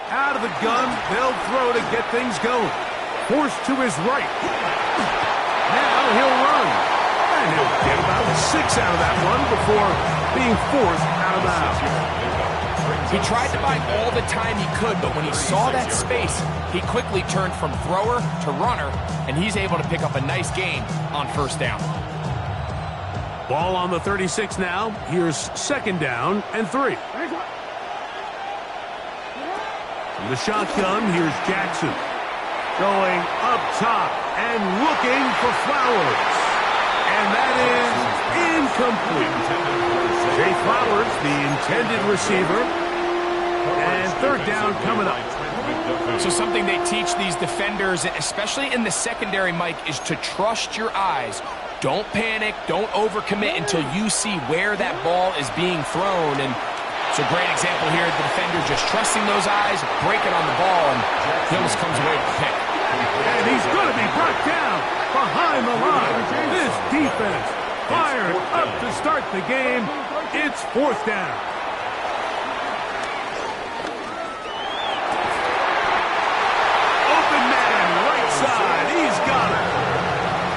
Out of the gun, they'll throw to get things going. Forced to his right. Now he'll run. And he'll get about 6 out of that one before being forced out of bounds. He tried to buy all the time he could, but when he saw that space, he quickly turned from thrower to runner, and he's able to pick up a nice gain on first down. Ball on the 36 now. Here's 2nd down and 3. From the shotgun, here's Jackson. Going up top and looking for Flowers. And that is incomplete. Zay Flowers, the intended receiver. And 3rd down coming up. So something they teach these defenders, especially in the secondary, Mike, is to trust your eyes. Don't panic. Don't overcommit until you see where that ball is being thrown. And it's a great example here. The defender just trusting those eyes, breaking on the ball, and he almost comes away with the pick. And he's going to be brought down behind the line. This defense fired up to start the game. It's 4th down. Open man, right side. He's got it.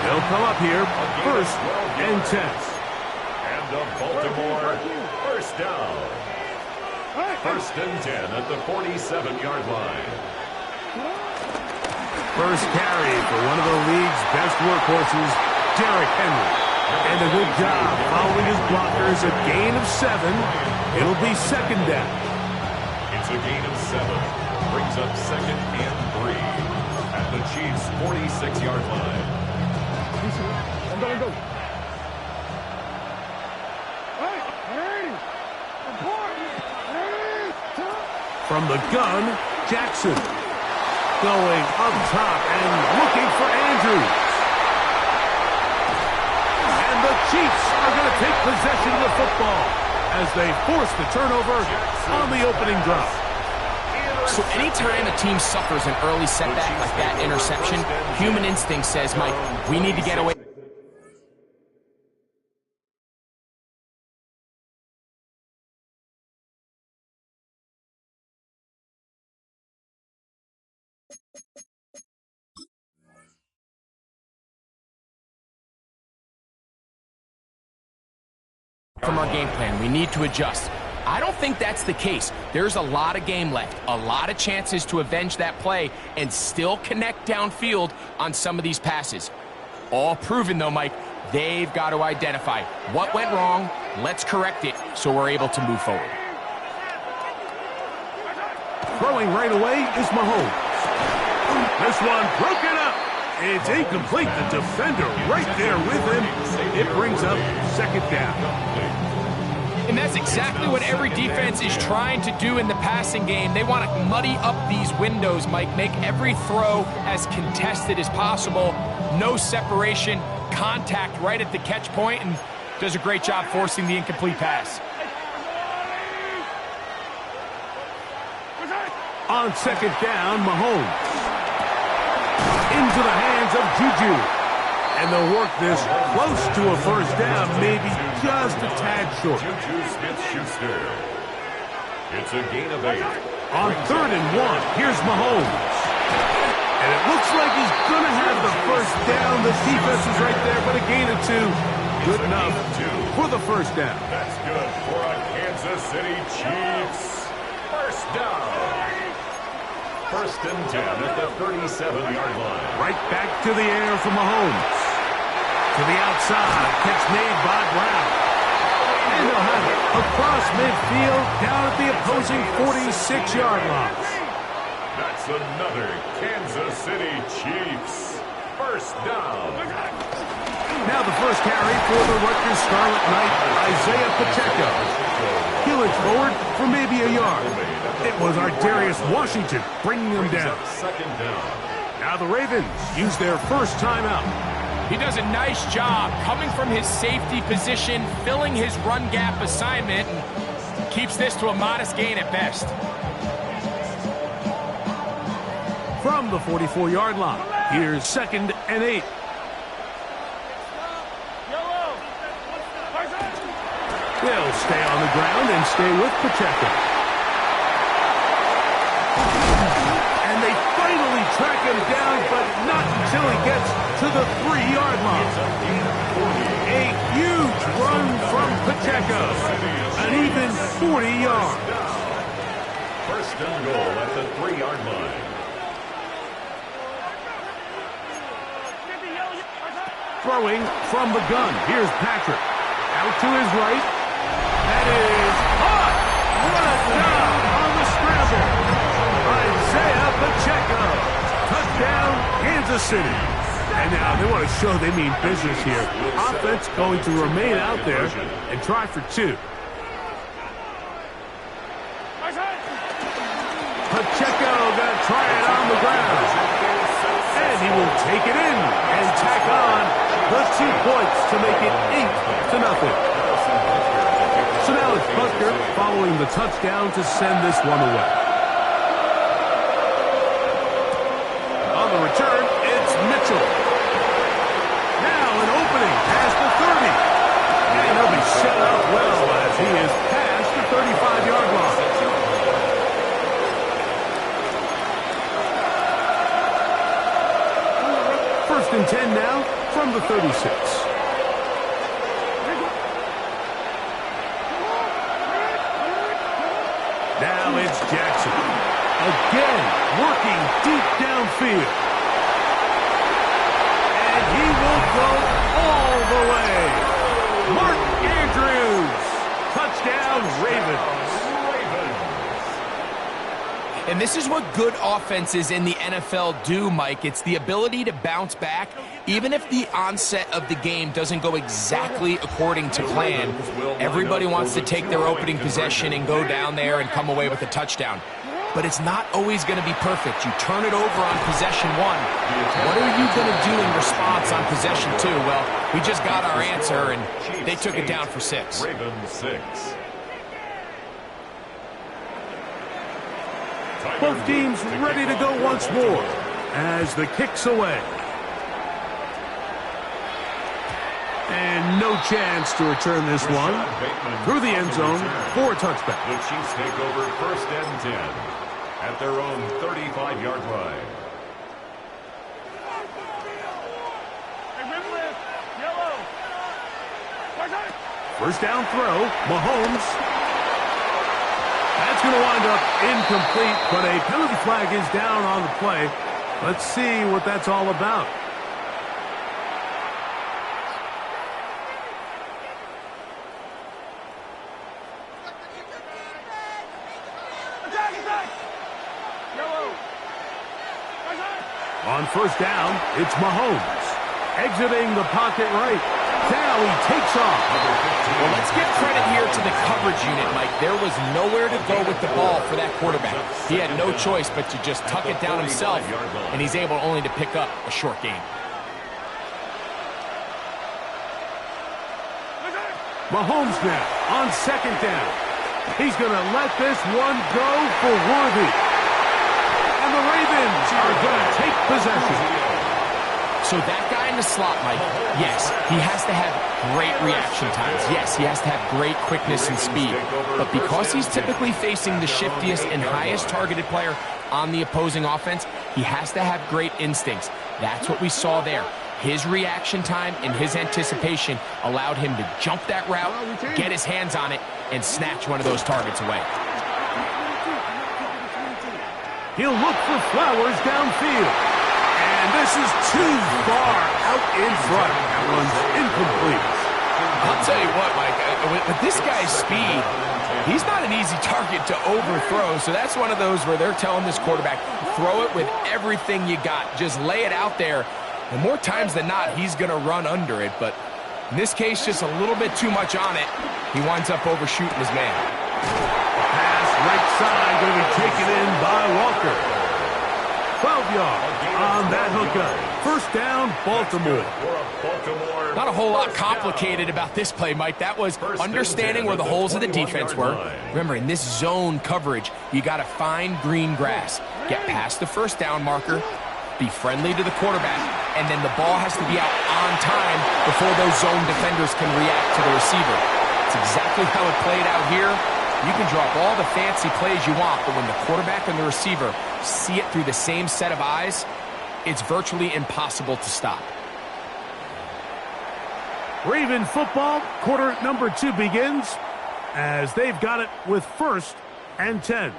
They'll come up here, 1st and 10. And the Baltimore 1st down. 1st and 10 at the 47-yard line. First carry for one of the league's best workhorses, Derrick Henry. And a good job following his blockers, a gain of 7. It'll be 2nd down. It's a gain of 7. Brings up 2nd and 3 at the Chiefs' 46-yard line. From the gun, Jackson. Going up top and looking for Andrews. And the Chiefs are going to take possession of the football as they force the turnover on the opening drive. So anytime a team suffers an early setback like that interception, human instinct says, Mike, we need to get away. From our game plan, we need to adjust. I don't think that's the case. There's a lot of game left, a lot of chances to avenge that play and still connect downfield on some of these passes. All proven though, Mike, they've got to identify what went wrong, let's correct it so we're able to move forward. Throwing right away is Mahomes. This one broken up. It's incomplete. The defender right there with him. It brings up 2nd down. And that's exactly what every defense is trying to do in the passing game. They want to muddy up these windows, Mike, make every throw as contested as possible. No separation, contact right at the catch point, and does a great job forcing the incomplete pass. On 2nd down, Mahomes. Into the hands of Juju. And they'll work this close to a 1st down, maybe just a tad short. Juju Smith-Schuster. It's a gain of 8. On 3rd and 1, here's Mahomes. And it looks like he's going to have the 1st down. The defense is right there, but a gain of 2. Good enough for the 1st down. That's good for a Kansas City Chiefs 1st down. 1st and 10 at the 37-yard line. Right back to the air for Mahomes. To the outside, catch made by Brown. And they'll have it across midfield, down at the opposing 46-yard line. That's another Kansas City Chiefs 1st down. Now the first carry for the Rutgers Scarlet Knight, Isaiah Pacheco. He'll inch forward for maybe a yard. It was Ardarius Washington bringing them down. 2nd down. Now the Ravens use their first timeout. He does a nice job coming from his safety position, filling his run gap assignment, and keeps this to a modest gain at best. From the 44-yard line, here's 2nd and 8. They'll stay on the ground and stay with Pacheco. And they finally track him down, but not until he gets to the 3-yard line. A huge run from Pacheco. An even 40 yards. First and goal at the 3-yard line. Throwing from the gun. Here's Patrick. Out to his right. That is hot. What a job on the scramble. Isaiah Pacheco. Touchdown, Kansas City. And now they want to show they mean business here. Offense going to remain out there and try for 2. Pacheco going to try it on the ground. And he will take it in and tack on the 2 points to make it 8-0. So now it's Butker following the touchdown to send this one away. On the return, it's Mitchell. Now an opening past the 30. And he'll be shut out well as he is past the 35-yard line. First and 10 now from the 36. Now it's Jackson. Again, working deep downfield. And he will go all the way. Mark Andrews. Touchdown, Ravens. And this is what good offenses in the NFL do, Mike. It's the ability to bounce back, even if the onset of the game doesn't go exactly according to plan. Everybody wants to take their opening possession and go down there and come away with a touchdown. But it's not always going to be perfect. You turn it over on possession 1. What are you going to do in response on possession 2? Well, we just got our answer, and they took it down for 6. Ravens 6. Both teams ready to go once more as the kick's away. And no chance to return this one through the end zone for a touchback. The Chiefs take over first and 10 at their own 35-yard line. First down throw, Mahomes. That's going to wind up incomplete, but a penalty flag is down on the play. Let's see what that's all about. On first down, it's Mahomes. Exiting the pocket right. Now he takes off. Well, let's give credit here to the coverage unit, Mike. There was nowhere to go with the ball for that quarterback. He had no choice but to just tuck it down himself, and he's able only to pick up a short gain. Mahomes now on second down. He's going to let this one go for Worthy. And the Ravens are going to take possession. So that guy in the slot, Mike, yes, he has to have great reaction times. Yes, he has to have great quickness and speed. But because he's typically facing the shiftiest and highest targeted player on the opposing offense, he has to have great instincts. That's what we saw there. His reaction time and his anticipation allowed him to jump that route, get his hands on it, and snatch one of those targets away. He'll look for Flowers downfield. And this is too far out in front. That one's incomplete. I'll tell you what, Mike, with this guy's speed, he's not an easy target to overthrow. So that's one of those where they're telling this quarterback, throw it with everything you got. Just lay it out there. And more times than not, he's going to run under it. But in this case, just a little bit too much on it. He winds up overshooting his man. Pass right side going to be taken in by Walker. 12 yards on that hookup. First down, Baltimore. Not a whole lot complicated about this play, Mike. That was understanding where the holes of the defense were. Remember, in this zone coverage, you got to find green grass. Get past the first down marker, be friendly to the quarterback, and then the ball has to be out on time before those zone defenders can react to the receiver. That's exactly how it played out here. You can drop all the fancy plays you want, but when the quarterback and the receiver see it through the same set of eyes, it's virtually impossible to stop. Raven football, quarter number 2 begins as they've got it with 1st and 10.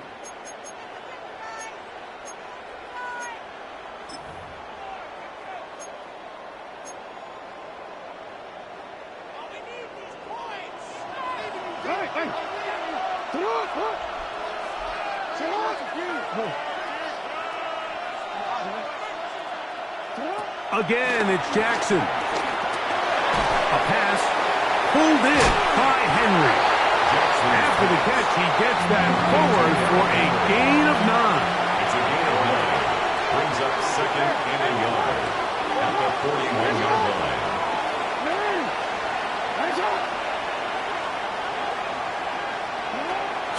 Again, it's Jackson. A pass pulled in by Henry. After the catch, he gets that forward for a gain of 9. It's a gain of 9. Brings up 2nd and a yard at the 41-yard line.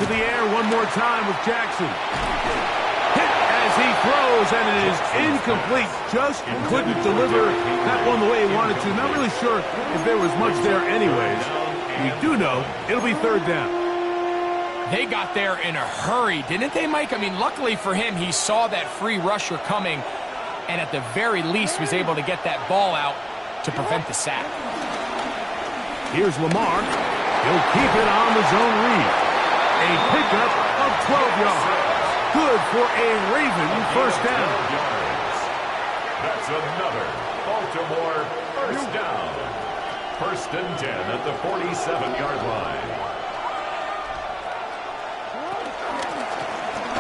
To the air one more time with Jackson. Hit as he throws, and it is incomplete. Just couldn't deliver that one the way he wanted to. Not really sure if there was much there anyways. We do know it'll be 3rd down. They got there in a hurry, didn't they, Mike? I mean, luckily for him, he saw that free rusher coming and at the very least was able to get that ball out to prevent the sack. Here's Lamar. He'll keep it on the zone read. A pickup of 12 yards. Good for a Raven 1st down. That's another Baltimore 1st down. 1st and 10 at the 47-yard line.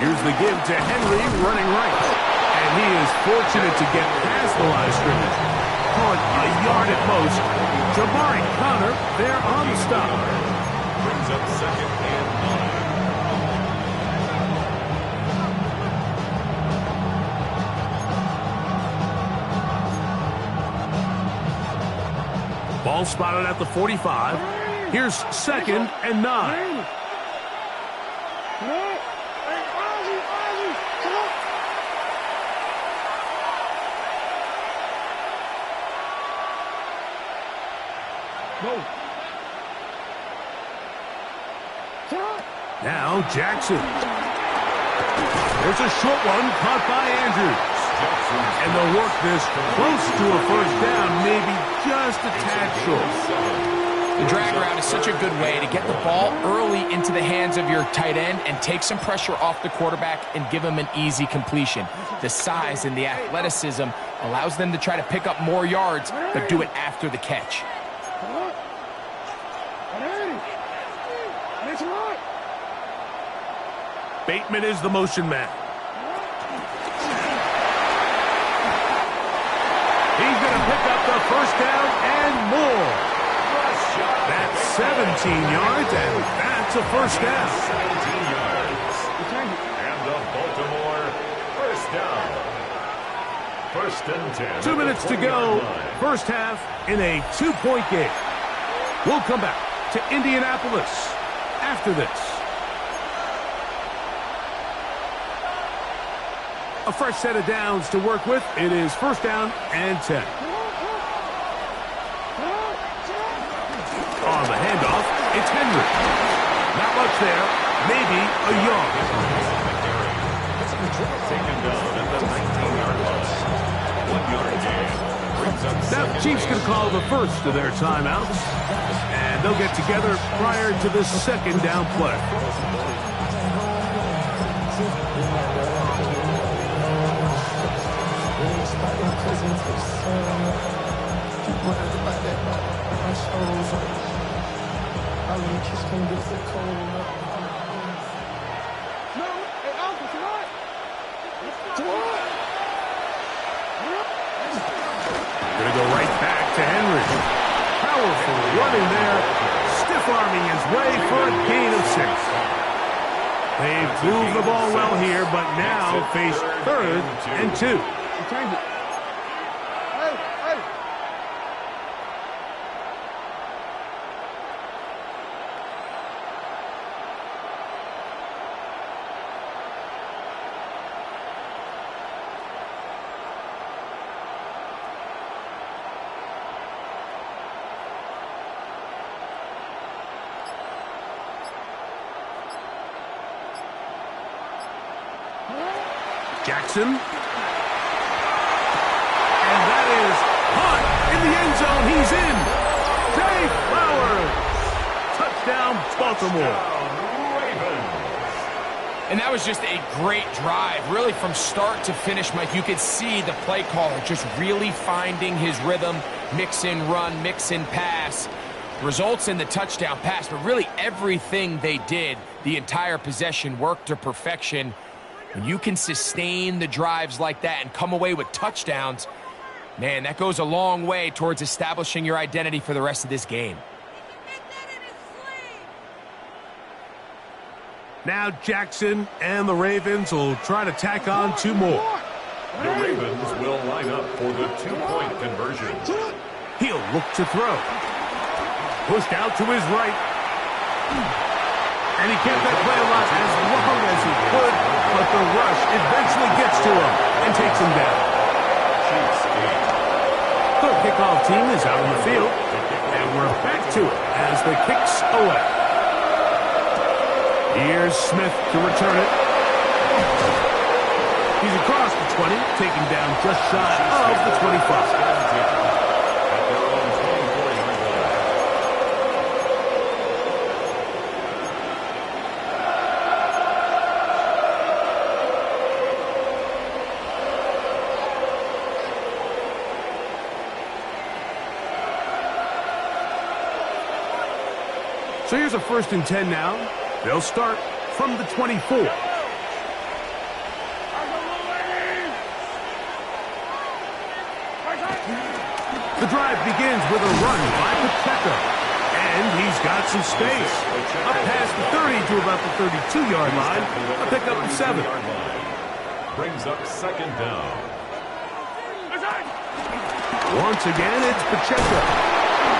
Here's the give to Henry running right. And he is fortunate to get past the line of scrimmage. Call it a yard at most. Jabari Connor there on the stop. Brings up 2nd and 9. Ball spotted at the 45. Here's 2nd and 9. Now Jackson. There's a short one caught by Andrews. And they'll work this close to a 1st down, maybe just a tad short. The drag route is such a good way to get the ball early into the hands of your tight end and take some pressure off the quarterback and give him an easy completion. The size and the athleticism allows them to try to pick up more yards, but do it after the catch. Bateman is the motion man. He's going to pick up the 1st down and more. That's 17 yards, and that's a 1st down. 17 yards. And the Baltimore 1st down. 1st and 10. 2 minutes to go. 1st half in a 2-point game. We'll come back to Indianapolis after this. A fresh set of downs to work with. It is 1st down and 10. On the handoff, it's Henry. Not much there. Maybe a yard. Taken down at the 19-yard line. 1-yard gain. Now the Chiefs can call the first of their timeouts. And they'll get together prior to the 2nd down play. Gonna go right back to Henry. Powerful running there. Stiff-arming his way for a gain of 6. They've moved the ball well here, but now face 3rd and 2. Jackson. And that is caught in the end zone. He's in. Zay Flowers. Touchdown, Baltimore. And that was just a great drive, really from start to finish, Mike. You could see the play caller just really finding his rhythm, mix in run, mix in pass. Results in the touchdown pass, but really everything they did, the entire possession worked to perfection. When you can sustain the drives like that and come away with touchdowns, man, that goes a long way towards establishing your identity for the rest of this game. Now Jackson and the Ravens will try to tack on 2 more. The Ravens will line up for the 2-point conversion. He'll look to throw. Pushed out to his right. And he kept that play alive as long as he could, but the rush eventually gets to him and takes him down. The kickoff team is out on the field, and we're back to it as the kick's away. Here's Smith to return it. He's across the 20, taken down just shy of the 25. So here's a 1st and 10 now. They'll start from the 24. The drive begins with a run by Pacheco. And he's got some space. Up past the 30 to about the 32-yard line. A pickup of 7. Brings up 2nd down. Once again, it's Pacheco.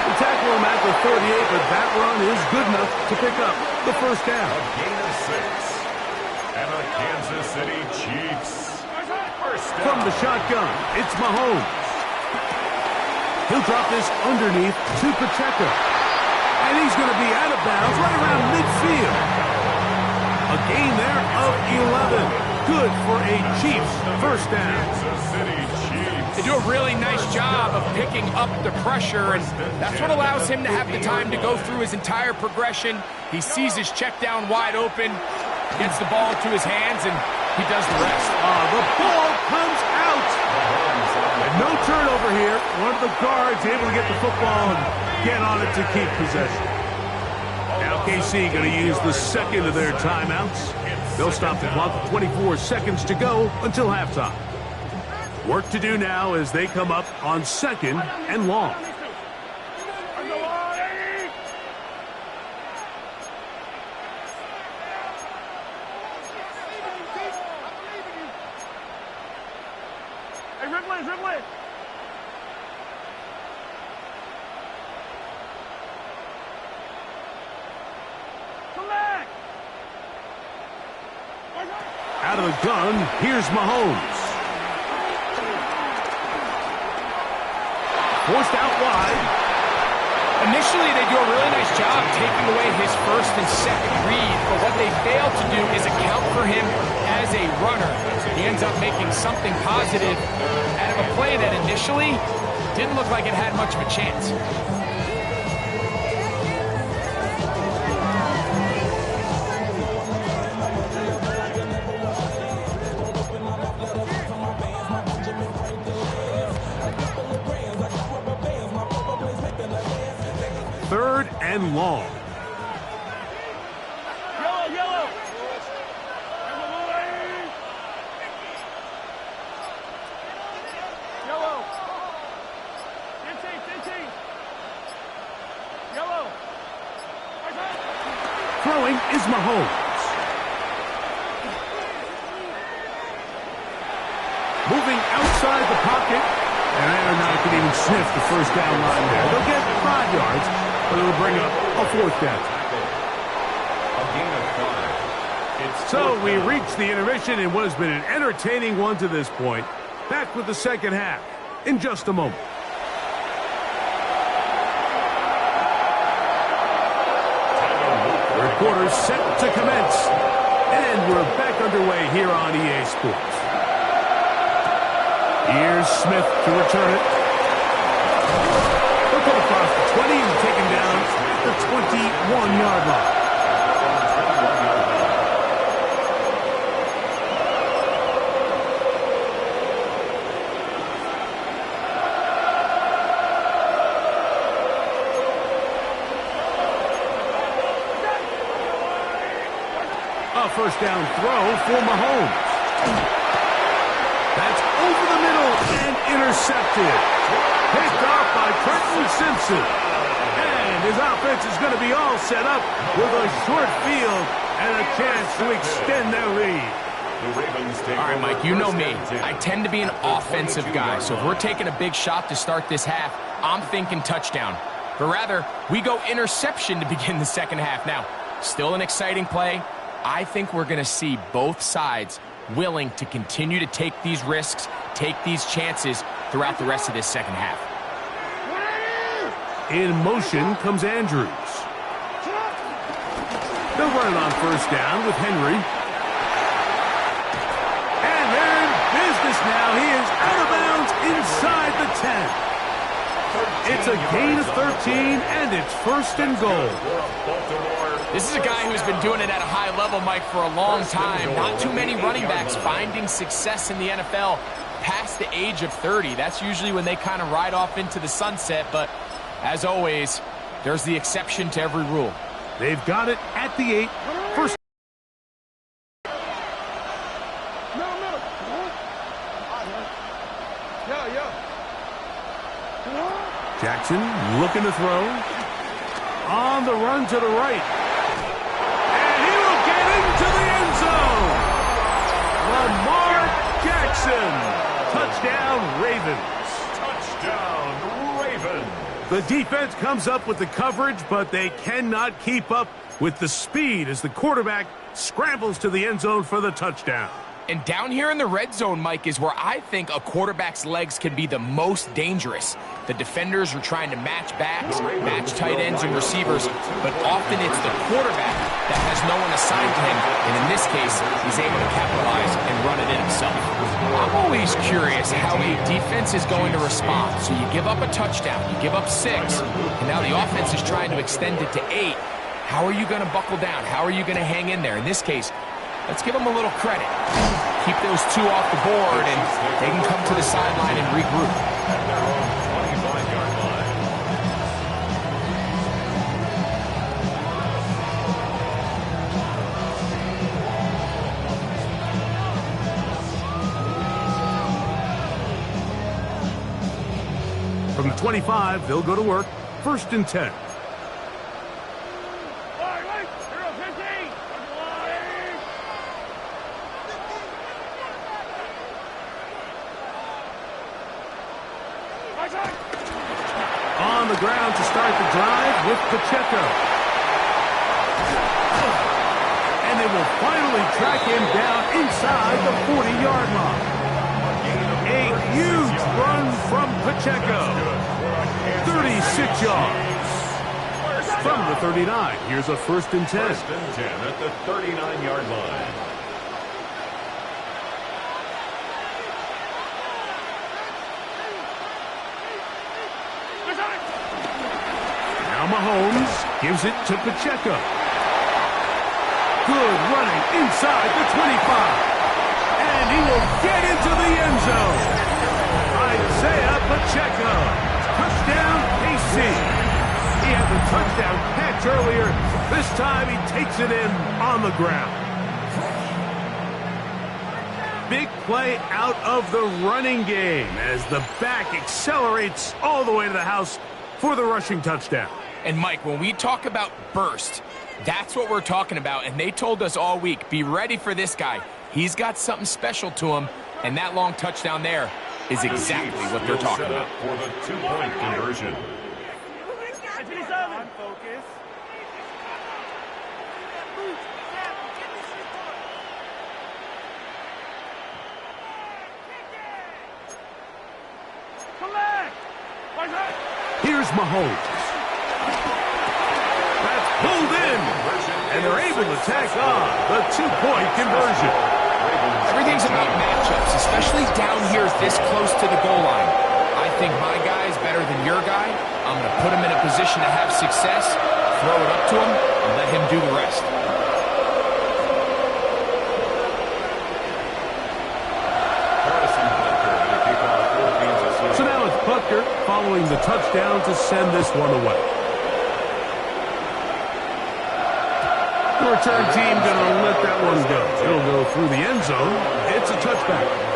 The tackle him at the 38, but that run is good enough to pick up the 1st down. A gain of 6. And the Kansas City Chiefs. 1st down. From the shotgun, it's Mahomes. He'll drop this underneath to Pacheco. And he's going to be out of bounds right around midfield. A gain there of 11. Good for a Chiefs 1st down. Kansas City Chiefs. They do a really nice job of picking up the pressure, and that's what allows him to have the time to go through his entire progression. He sees his check down wide open, gets the ball into his hands, and he does the rest. The ball comes out. And no turnover here. One of the guards able to get the football and get on it to keep possession. Now KC going to use the 2nd of their timeouts. They'll stop the clock with 24 seconds to go until halftime. Work to do now as they come up on 2nd and long. Out of the gun, here's Mahomes. Forced out wide. Initially, they do a really nice job taking away his 1st and 2nd read, but what they fail to do is account for him as a runner. He ends up making something positive out of a play that initially didn't look like it had much of a chance. Third and long. Yellow. Throwing is Mahomes. Moving outside the pocket. And Aeronautic can even sniff the 1st down line there. They'll get 5 yards, but it'll bring up a 4th down. A gain of 5. So we reach the intermission in what has been an entertaining one to this point. Back with the 2nd half in just a moment. Quarters set to commence. And we're back underway here on EA Sports. Here's Smith to return it. He'll come across the 20 and take him down at the 21-yard line. A first down throw for Mahomes. That's over the middle and intercepted. Picked off by Trenton Simpson. And his offense is going to be all set up with a short field and a chance to extend their lead. All right, Mike, you know me. I tend to be an offensive guy, so if we're taking a big shot to start this half, I'm thinking touchdown. But rather, we go interception to begin the second half. Now, still an exciting play. I think we're going to see both sides willing to continue to take these risks, take these chances throughout the rest of this second half. In motion comes Andrews. They'll run it on first down with Henry. And they're in business now. He is out of bounds inside the 10. It's a gain of 13, and it's first and goal. This is a guy who's been doing it at a high level, Mike, for a long time. Not too many running backs finding success in the NFL past the age of 30. That's usually when they kind of ride off into the sunset, but as always, there's the exception to every rule. They've got it at the 8. First. Jackson looking to throw. On the run to the right. And he will get into the end zone. Lamar Jackson. Touchdown, Ravens. Touchdown, Ravens. The defense comes up with the coverage, but they cannot keep up with the speed as the quarterback scrambles to the end zone for the touchdown. And down here in the red zone, Mike, is where I think a quarterback's legs can be the most dangerous. The defenders are trying to match backs, match tight ends and receivers, but often it's the quarterback that has no one assigned to him, and in this case, he's able to capitalize and run it in himself. I'm always curious how a defense is going to respond. So you give up a touchdown, you give up 6, and now the offense is trying to extend it to 8. How are you going to buckle down? How are you going to hang in there? In this case, let's give them a little credit. Keep those 2 off the board, and they can come to the sideline and regroup. At their own 25-yard line. From the 25, they'll go to work. First and 10. On the ground to start the drive with Pacheco. And they will finally track him down inside the 40-yard line. A huge run from Pacheco. 36 yards. From the 39, here's a first and 10. First and 10 at the 39-yard line. Mahomes gives it to Pacheco. Good running inside the 25. And he will get into the end zone. Isaiah Pacheco. Touchdown, KC. He had the touchdown catch earlier. This time he takes it in on the ground. Big play out of the running game as the back accelerates all the way to the house for the rushing touchdown. And, Mike, when we talk about burst, that's what we're talking about. And they told us all week, be ready for this guy. He's got something special to him, and that long touchdown there is exactly what they're talking about. For the 2-point conversion. Here's Mahomes. That's pulled in, and they're able to tack on the 2-point conversion. Everything's about matchups, especially down here this close to the goal line. I think my guy is better than your guy. I'm going to put him in a position to have success, throw it up to him, and let him do the rest. So now it's Butker following the touchdown to send this one away. The return team going to let that one go. It'll go through the end zone. It's a touchback.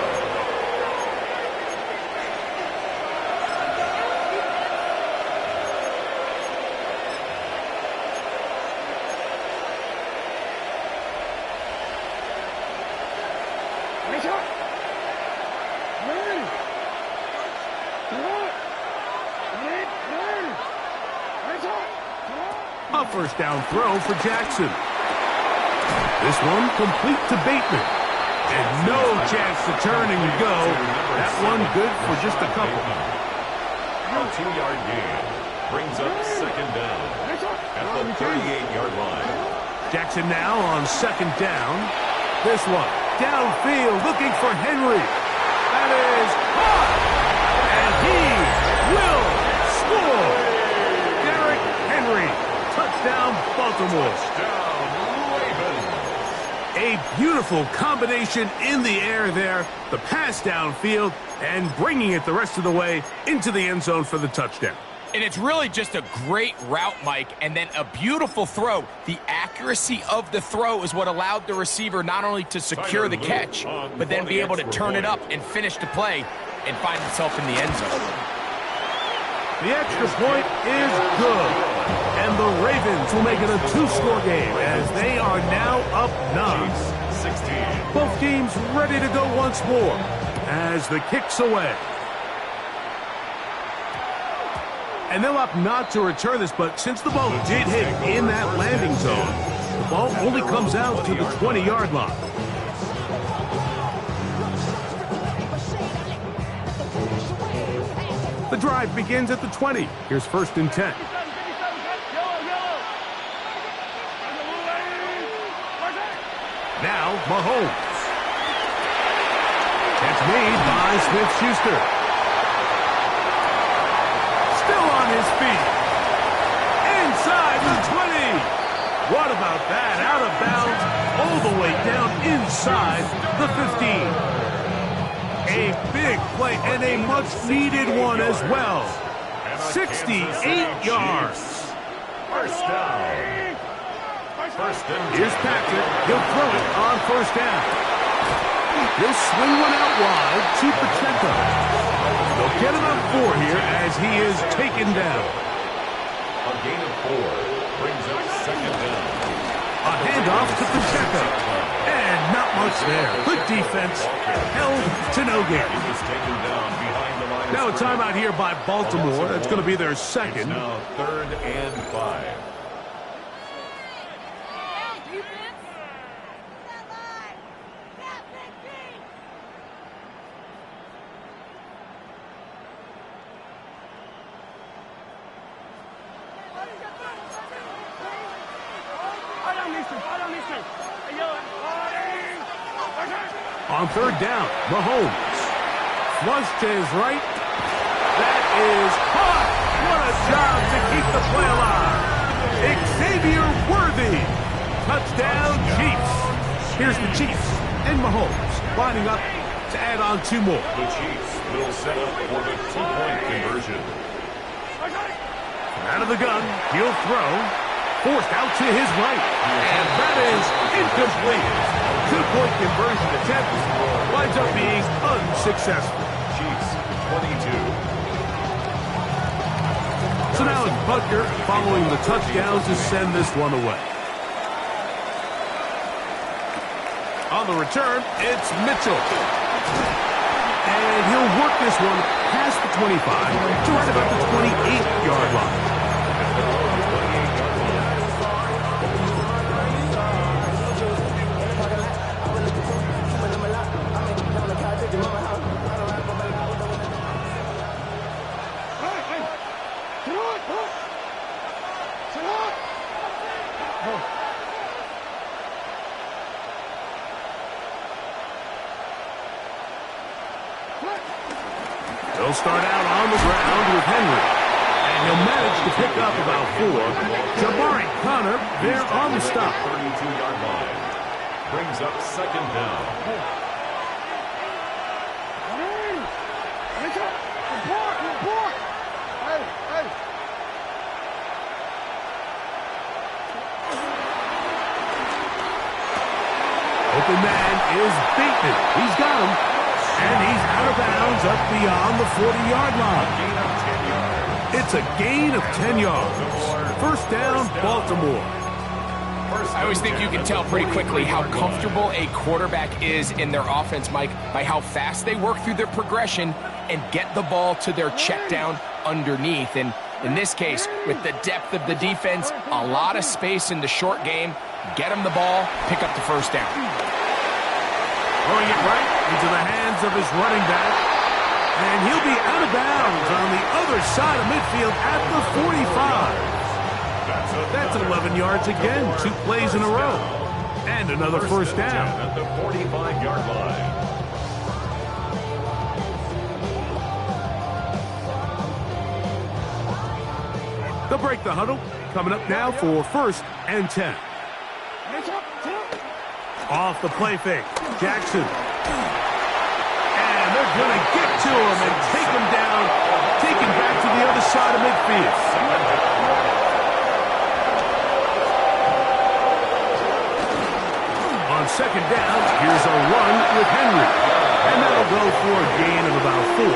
A first down throw for Jackson. This one complete to Bateman. And no chance to turn and go. That one good for just a couple. A 2-yard gain brings up second down at the 38-yard line. Jackson now on second down. This one downfield looking for Henry. That is caught. And he will score. Derrick Henry. Touchdown, Baltimore. A beautiful combination in the air there. The pass downfield and bringing it the rest of the way into the end zone for the touchdown. And it's really just a great route, Mike, and then a beautiful throw. The accuracy of the throw is what allowed the receiver not only to secure the catch, but then be able to turn it up and finish the play and find himself in the end zone. The extra point is good. And the Ravens will make it a 2-score game as they are now up 9. 16. Both teams ready to go once more as the kick's away. And they'll opt not to return this, but since the ball did hit in that landing zone, the ball only comes out to the 20-yard line. The drive begins at the 20. Here's first and 10. Now, Mahomes. It's made by Smith-Schuster. Still on his feet. Inside the 20. What about that? Out of bounds, all the way down inside the 15. A big play and a much-needed one as well. 68 yards. First down. Here's Patrick. He'll throw it on first down. He'll swing one out wide to Pacheco. They'll get about 4 here as he is taken down. A gain of 4 brings up second down. A handoff to Pacheco. And not much there. Good defense. Held to no gain. He was taken down behind the line. Now a timeout here by Baltimore. That's going to be their second. Now 3rd and 5. On 3rd down, Mahomes. Flush to his right. That is caught. What a job to keep the play alive. Xavier Worthy. Touchdown, Chiefs. Here's the Chiefs and Mahomes lining up to add on 2 more. The Chiefs will set up for the 2-point conversion. Out of the gun, he'll throw. Forced out to his right. And that is incomplete. 2-point conversion attempt winds up being unsuccessful. Chiefs 22. So now it's Butker following the touchdown to send this one away. On the return, it's Mitchell. And he'll work this one past the 25 to right about the 28-yard line. start out on the ground with Henry. And he'll manage to pick up about 4. Jabari Connor there on the stop. 32-yard line. Brings up second down. Open man is Bateman. He's got him. And he's out of bounds up beyond the 40-yard line. It's a gain of 10 yards. First down, Baltimore. I always think you can tell pretty quickly how comfortable a quarterback is in their offense, Mike, by how fast they work through their progression and get the ball to their check down underneath. And in this case, with the depth of the defense, a lot of space in the short game, get him the ball, pick up the first down. Throwing it right into the hands of his running back. And he'll be out of bounds on the other side of midfield at the 45. That's 11 yards again, 2 plays in a row. And another first down. At the 45-yard line. They'll break the huddle. Coming up now for first and 10. Off the play fake, Jackson. And they're going to get to him and take him down, take him back to the other side of midfield. On second down, here's a run with Henry. And that'll go for a gain of about 4.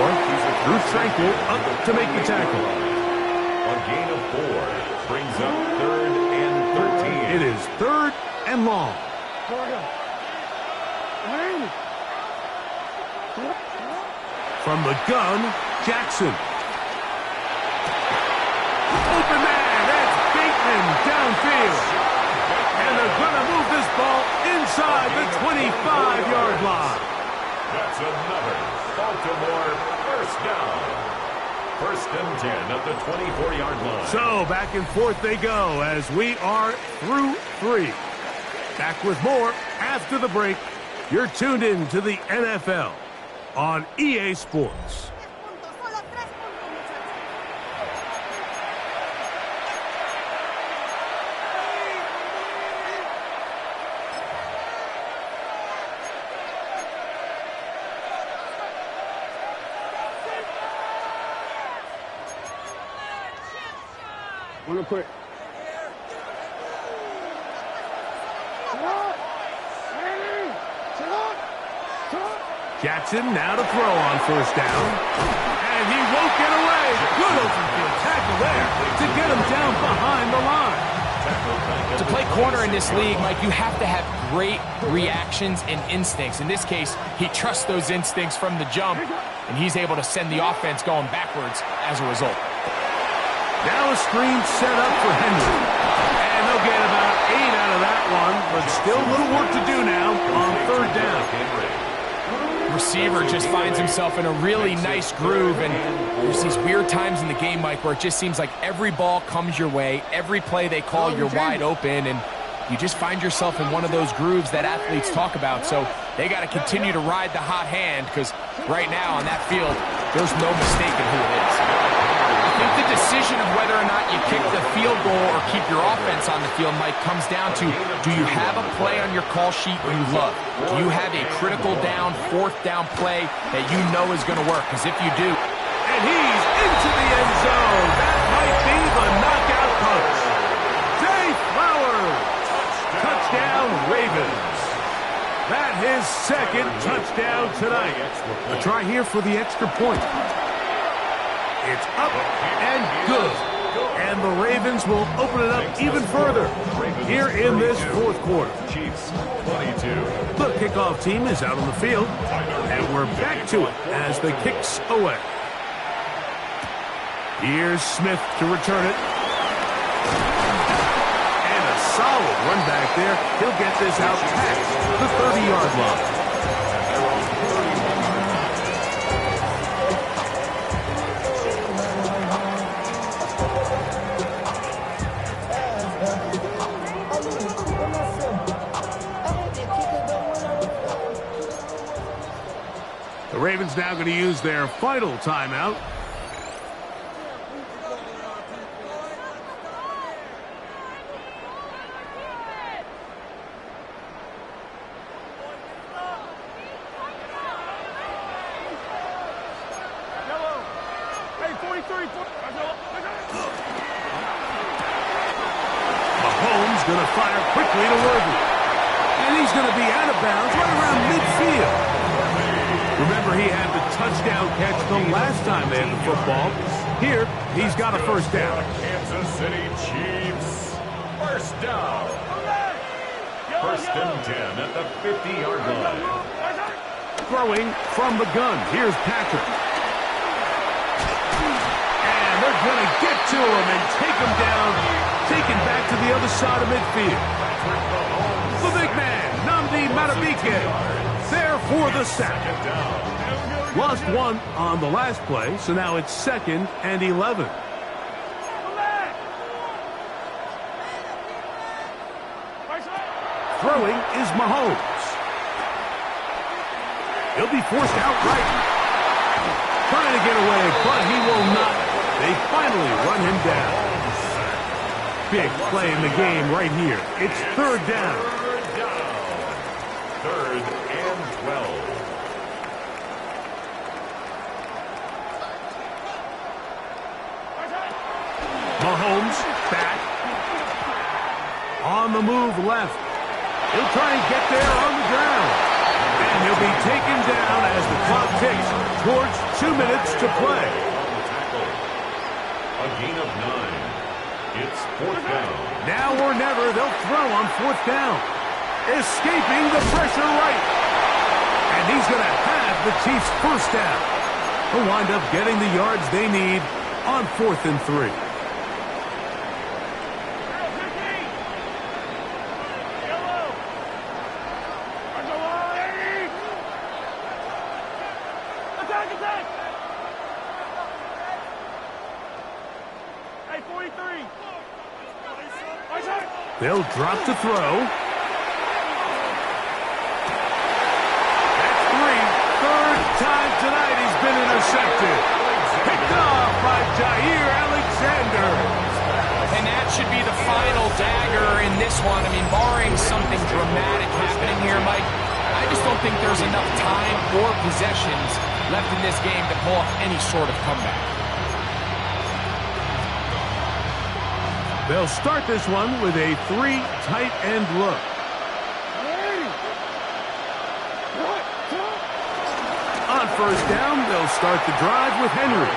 Drew Tranquill up to make the tackle. A gain of 4 brings up 3rd and 13. It is 3rd and long. From the gun, Jackson. Open man, that's Bateman downfield. And they're going to move this ball inside the 25-yard line. That's another Baltimore first down. 1st and 10 at the 24-yard line. So back and forth they go as we are through 3. Back with more after the break. You're tuned in to the NFL on EA Sports. Real quick. Jackson now to throw on first down. And he won't get away. Good open field tackle there to get him down behind the line. To play corner in this league, Mike, you have to have great reactions and instincts. In this case, he trusts those instincts from the jump, and he's able to send the offense going backwards as a result. Now a screen set up for Henry. And they'll get about 8 out of that one, but still a little work to do now on 3rd down. Receiver just finds himself in a really nice groove, and there's these weird times in the game, Mike, where it just seems like every ball comes your way, every play they call, you're wide open, and you just find yourself in one of those grooves that athletes talk about. So they got to continue to ride the hot hand, because right now on that field, there's no mistaking who it is. I think the decision of whether or not you kick the field goal or keep your offense on the field, Mike, comes down to, do you have a play on your call sheet you love? Do you have a critical down, 4th down play that you know is going to work? Because if you do... And he's into the end zone. That might be the knockout punch. Zay Flowers. Touchdown, Ravens. That his 2nd touchdown tonight. A try here for the extra point. It's up and good. And the Ravens will open it up even further here in this 4th quarter. Chiefs 22. The kickoff team is out on the field, and we're back to it as the kick's away. Here's Smith to return it. And a solid run back there. He'll get this out past the 30-yard line. Browns now going to use their final timeout. Mahomes going to fire quickly to Worthy. And he's going to be out of bounds right around midfield. Remember, he had the touchdown catch the last time they had the football. Here, he's got a first down. Kansas City Chiefs. First down. First and 10 at the 50-yard line. Throwing from the gun. Here's Patrick. And they're going to get to him and take him down. Taken back to the other side of midfield. The big man, Nnamdi Madubuike, there for the sack. Lost one on the last play, so now it's 2nd and 11. Throwing is Mahomes. He'll be forced outright. Trying to get away, but he will not. They finally run him down. Big play in the game right here. It's 3rd down. 3rd and 12. Mahomes back. On the move left. He'll try and get there on the ground. And he'll be taken down as the clock ticks towards 2 minutes to play. A gain of 9. It's 4th down. Now or never, they'll throw on 4th down. Escaping the pressure right. And he's going to have the Chiefs' first down. He'll wind up getting the yards they need on 4th and 3. They'll drop to throw. That's 3. 3rd time tonight he's been intercepted. Picked off by Jair Alexander. And that should be the final dagger in this one. I mean, barring something dramatic happening here, Mike, I just don't think there's enough time or possessions left in this game to pull off any sort of comeback. They'll start this one with a 3 tight end look. On 1st down, they'll start the drive with Henry.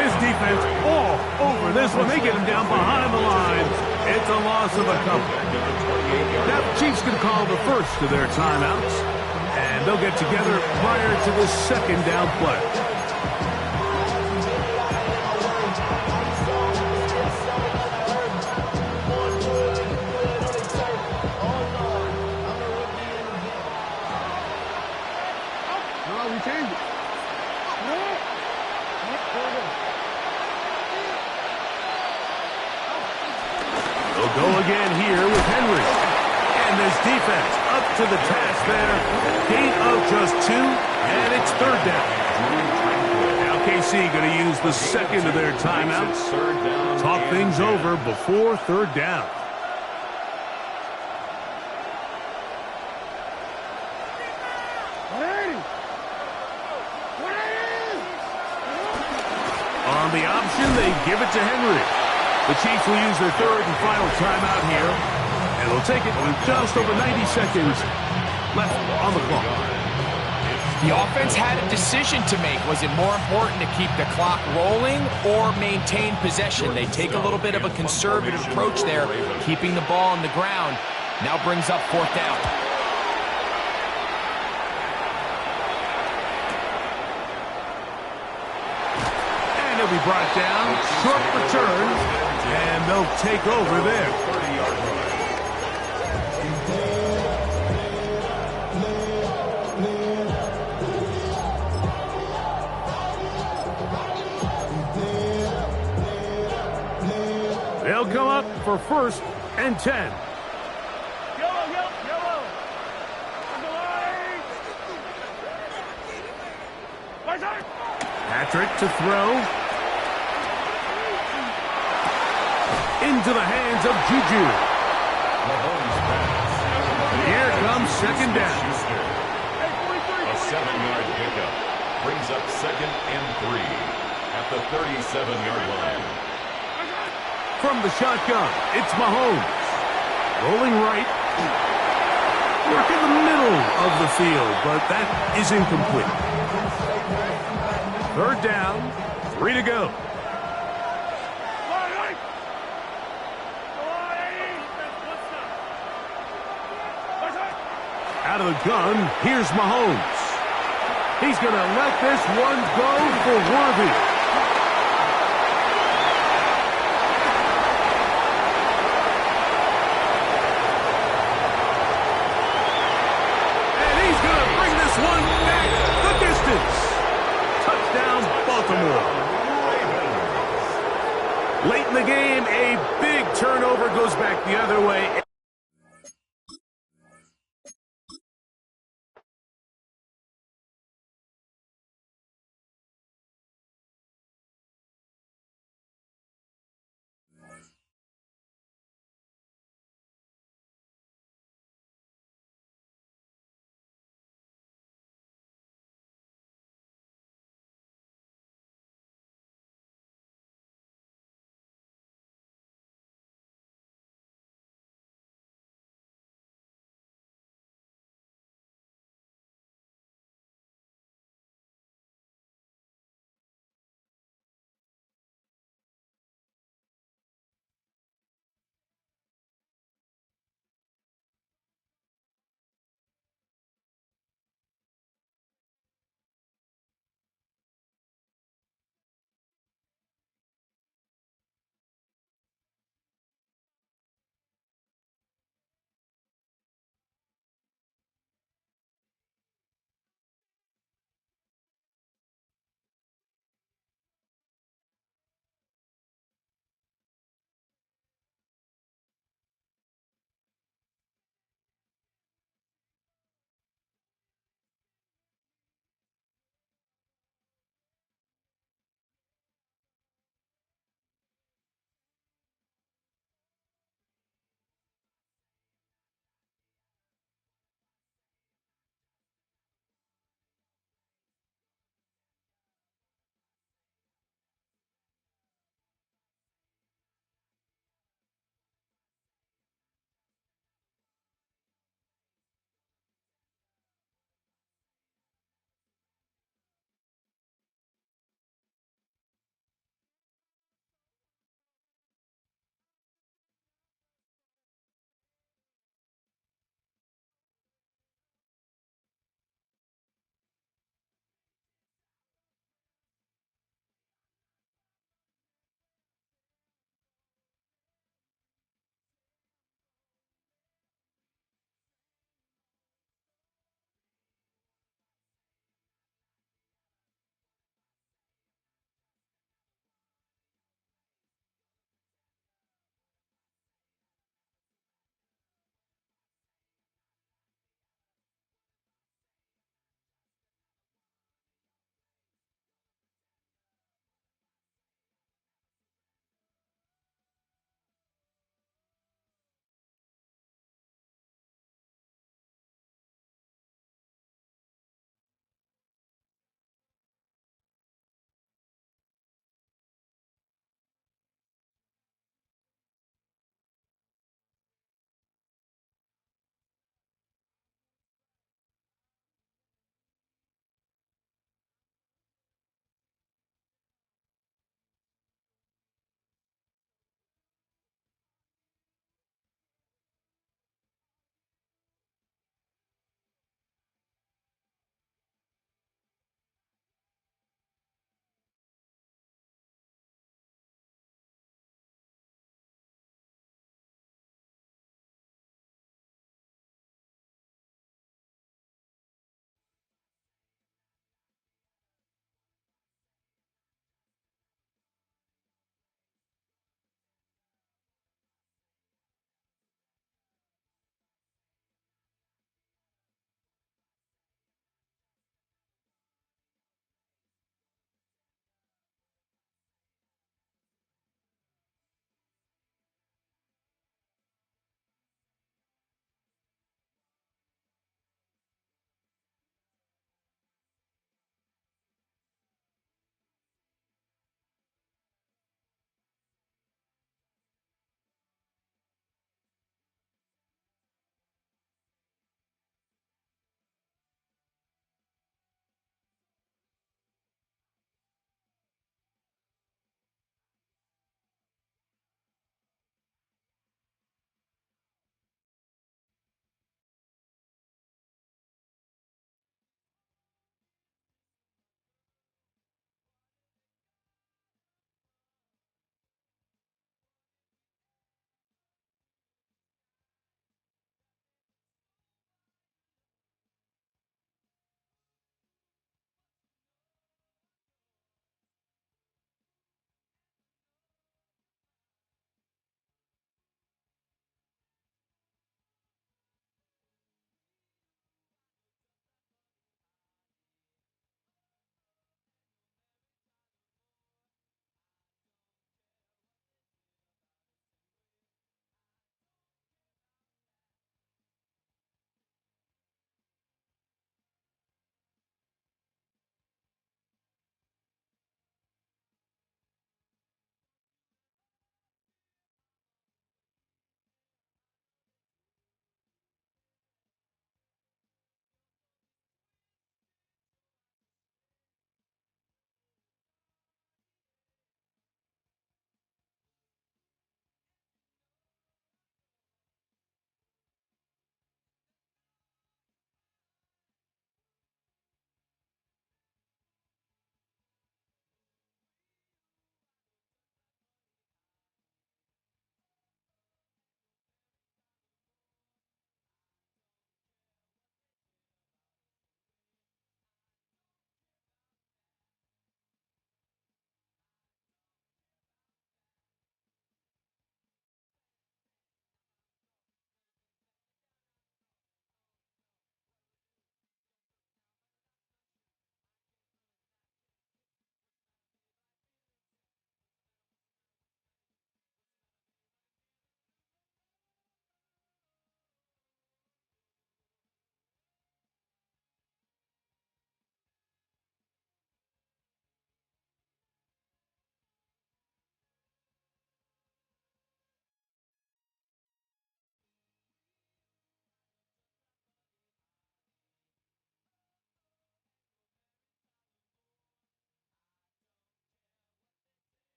His defense all over this one. They get him down behind the line. It's a loss of a couple. Now the Chiefs can call the first of their timeouts, and they'll get together prior to the 2nd down play. They'll go again here with Henry. And this defense up to the task there. Gain of just 2, and it's 3rd down. Now KC going to use the 2nd of their timeouts. Talk things over before 3rd down. On the option, they give it to Henry. The Chiefs will use their 3rd and final timeout here, and they'll take it with just over 90 seconds left on the clock. The offense had a decision to make. Was it more important to keep the clock rolling or maintain possession? They take a little bit of a conservative approach there, keeping the ball on the ground. Now brings up 4th down. And he'll be brought down. Short return. And they'll take over there. They'll come up for 1st and 10. Fitzpatrick to throw. Into the hands of Juju. Mahomes pass. Here comes second down. Schuster. A 7-yard pickup brings up 2nd and 3 at the 37-yard line. From the shotgun, it's Mahomes. Rolling right. Work in the middle of the field, but that is incomplete. 3rd down, 3 to go. Out of the gun, here's Mahomes. He's going to let this one go for Worthy. And he's going to bring this one back the distance. Touchdown, Baltimore. Late in the game, a big turnover goes back the other way.